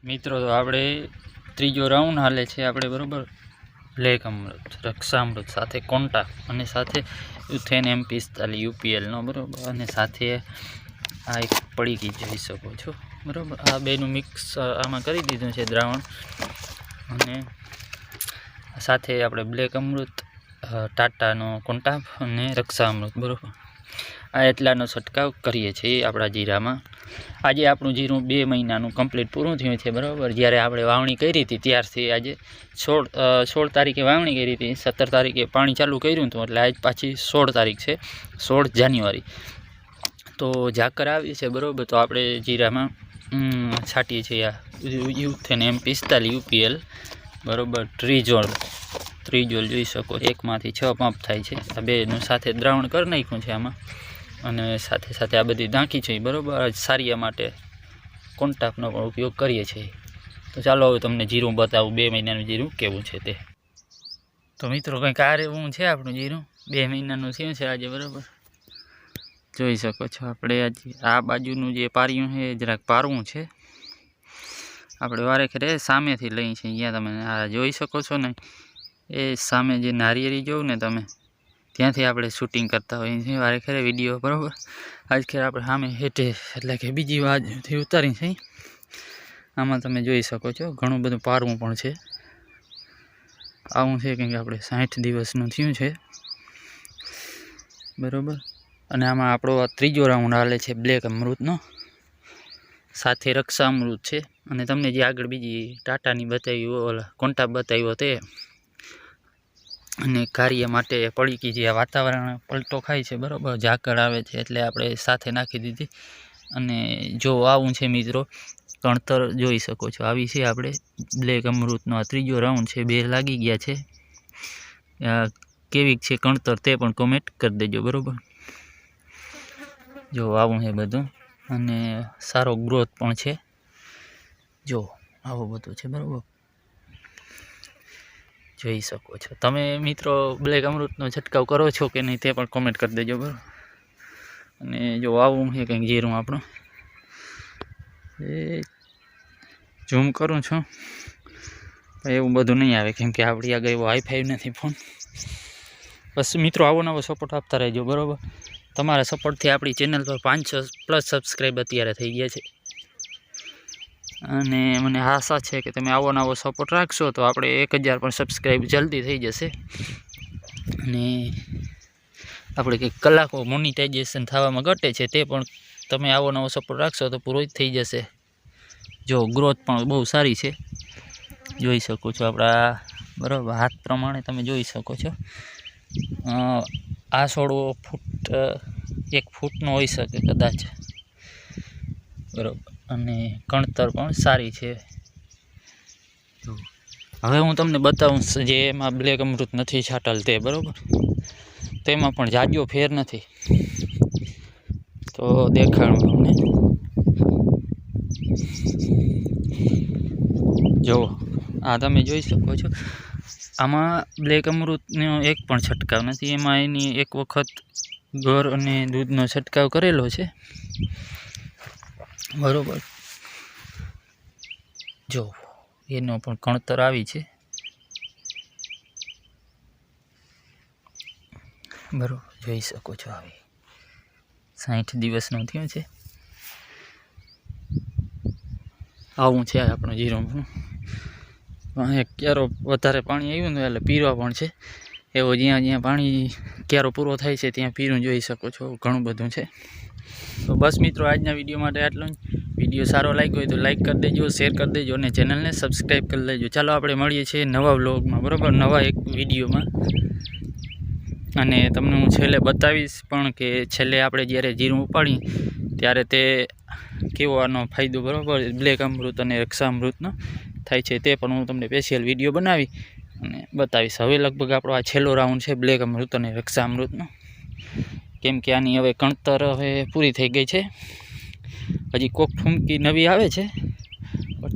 મિત્રો તો આપણે ત્રીજો રાઉન્ડ હાલે છે આપણે બરોબર બ્લેક અમૃત રક્ષામૃત સાથે કોન્ટા અને સાથે યુથેન M45 UPLનો બરોબર અને સાથે આ એક પડીકી જોઈ શકો છો બરોબર। આ બેનું મિક્સ આમાં કરી દીધું છે દ્રાવણ અને સાથે આપણે બ્લેક અમૃત ટાટાનો કોન્ટા અને રક્ષામૃત બરોબર આ એટલાનો છંટકાવ કરીએ છીએ આપણા જીરામાં। આજે આપણું જીરું 2 મહિનાનું કમ્પ્લીટ પૂરું થયું છે બરાબર। જ્યારે આપણે વાવણી કરી હતી ત્યારથી આજે 16 તારીખે વાવણી કરી હતી, 17 તારીખે પાણી ચાલુ કર્યું હતું, એટલે આજ પાછી 16 તારીખ છે, 16 જાન્યુઆરી। તો ઝાકર આવી છે બરાબર। તો આપણે જીરામાં છાંટીએ છીએ આ યુથેન M45 UPL બરાબર। ત્રીજોલ જોઈ શકો, એકમાંથી 6 પંપ થાય છે। આ બેનું સાથે દ્રાવણ કરી નાખ્યું છે આમાં અને સાથે સાથે આ બધી નાખી છે બરાબર। સારિયા માટે કોન્ટાપનો પણ ઉપયોગ કરીએ છીએ। તો ચાલો હવે તમને જીરું બતાવું 2 મહિનાનું જીરું કેવું છે તે। તો મિત્રો કંઈક આ એવું છે આપણું જીરું 2 મહિનાનું થયું છે આજે બરાબર। જોઈ શકો છો આપણે આજે આ બાજુનું જે પારિયું છે એ જરાક પારવું છે। આપણે વારે ખેરે સામેથી લઈ છે, અહીંયા તમે આ જોઈ શકો છો ને, એ સામે જે નારિયેળી જોઉં ને તમે, ત્યાંથી આપણે શૂટિંગ કરતા હોઈએ છીએ વારે ખેરે વિડીયો બરાબર। આજ ખેર આપણે સામે હેઠે એટલે કે બીજી બાજુથી ઉતારી છે। આમાં તમે જોઈ શકો છો ઘણું બધું પારવું પણ છે, આવું છે કેમ કે આપણે 60 દિવસનું થયું છે બરાબર। અને આમાં આપણો આ ત્રીજો રાઉન્ડ હાલે છે બ્લેક અમૃતનો, સાથે રક્ષામૃત છે અને તમને જે આગળ બીજી ટાટાની બતાવી ઓલા કોન્ટા બતાવ્યો તે, અને કાર્ય માટે પડીકી જે વાતાવરણ પલટો ખાય છે બરાબર, ઝાકળ આવે છે એટલે આપણે સાથે નાખી દીધી। અને જો આવું છે મિત્રો કણતર જોઈ શકો છો, આવી છે આપણે બ્લેક અમૃતનો આ ત્રીજો રાઉન્ડ છે, 2 લાગી ગયા છે। કેવી છે કણતર તે પણ કોમેન્ટ કરી દેજો બરાબર। જો આવું છે બધું અને સારો ગ્રોથ પણ છે, જો આવું બધું છે બરાબર, જોઈ શકો છો તમે મિત્રો। બ્લેક અમૃતનો છંટકાવ કરો છો કે નહીં તે પણ કોમેન્ટ કરી દેજો બરાબર। અને જો આવું છે કંઈક જીરું આપણું, એ ઝૂમ કરું છું એવું બધું નહીં આવે કેમ કે આપણી આગળ એવો હાઈ-ફાઈ નથી ફોન। બસ મિત્રો આવો નવો સપોર્ટ આપતા રહેજો બરાબર। તમારા સપોર્ટથી આપણી ચેનલ પર 500+ સબસ્ક્રાઈબ અત્યારે થઈ ગયા છે અને મને આશા છે કે તમે આવો નવો સપોર્ટ રાખશો તો આપણે 1000 પણ સબસ્ક્રાઈબ જલ્દી થઈ જશે અને આપણે કંઈક કલાકો મોનિટાઇઝેશન થવામાં ઘટે છે તે પણ તમે આવો નવો સપોર્ટ રાખશો તો પૂરો જ થઈ જશે। જો ગ્રોથ પણ બહુ સારી છે, જોઈ શકો છો આપણા બરાબર હાથ પ્રમાણે તમે જોઈ શકો છો। આ છોડવો 1 ફૂટનો હોઈ શકે કદાચ બરાબર, અને કણતર પણ સારી છે। હવે હું તમને બતાવું જે એમાં બ્લેક અમૃત નથી છાંટેલ તે બરાબર, તેમાં પણ જાજો ફેર નથી, તો દેખાડું તમને। જુઓ આ તમે જોઈ શકો છો, આમાં બ્લેક અમૃતનો એક પણ છંટકાવ નથી, એમાં એની એક વખત ગોળ અને દૂધનો છંટકાવ કરેલો છે બરાબર। જો એનો પણ કણતર આવી છે બરાબર, જોઈ શકો છો આવી 60 દિવસનું થયું છે, આવું છે આપણું જીરું। ક્યારો વધારે પાણી આવ્યું ને એટલે પીરો પણ છે, એવો જ્યાં જ્યાં પાણી ક્યારો પૂરો થાય છે ત્યાં પીરું જોઈ શકો છો, ઘણું બધું છે। તો બસ મિત્રો આજના વિડીયો માટે આટલું જ। વિડીયો સારો લાગ્યો હોય તો લાઈક કરી દેજો, શેર કરી દેજો અને ચેનલને સબસ્ક્રાઈબ કરી લેજો। ચાલો આપણે મળીએ છીએ નવા વ્લોગમાં બરાબર, નવા એક વિડીયોમાં। અને તમને હું છેલ્લે બતાવીશ પણ કે છેલ્લે આપણે જ્યારે જીરું ઉપાડીએ ત્યારે તે કેવો આનો ફાયદો બરાબર બ્લેક અમૃત અને રક્ષામૃતનો થાય છે તે પણ હું તમને સ્પેશિયલ વિડીયો બનાવી અને બતાવીશ। હવે લગભગ આપણો આ છેલ્લો રાઉન્ડ છે બ્લેક અમૃત અને રક્ષામૃતનો, કેમ કે આની હવે કણતર હવે પૂરી થઈ ગઈ છે, હજી કોક ફૂમકી નવી આવે છે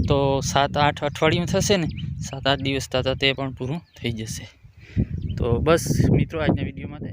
તો 7-8 અઠવાડિયું થશે ને, 7-8 દિવસ થતાં તે પણ પૂરું થઈ જશે। તો બસ મિત્રો આજના વિડીયો માટે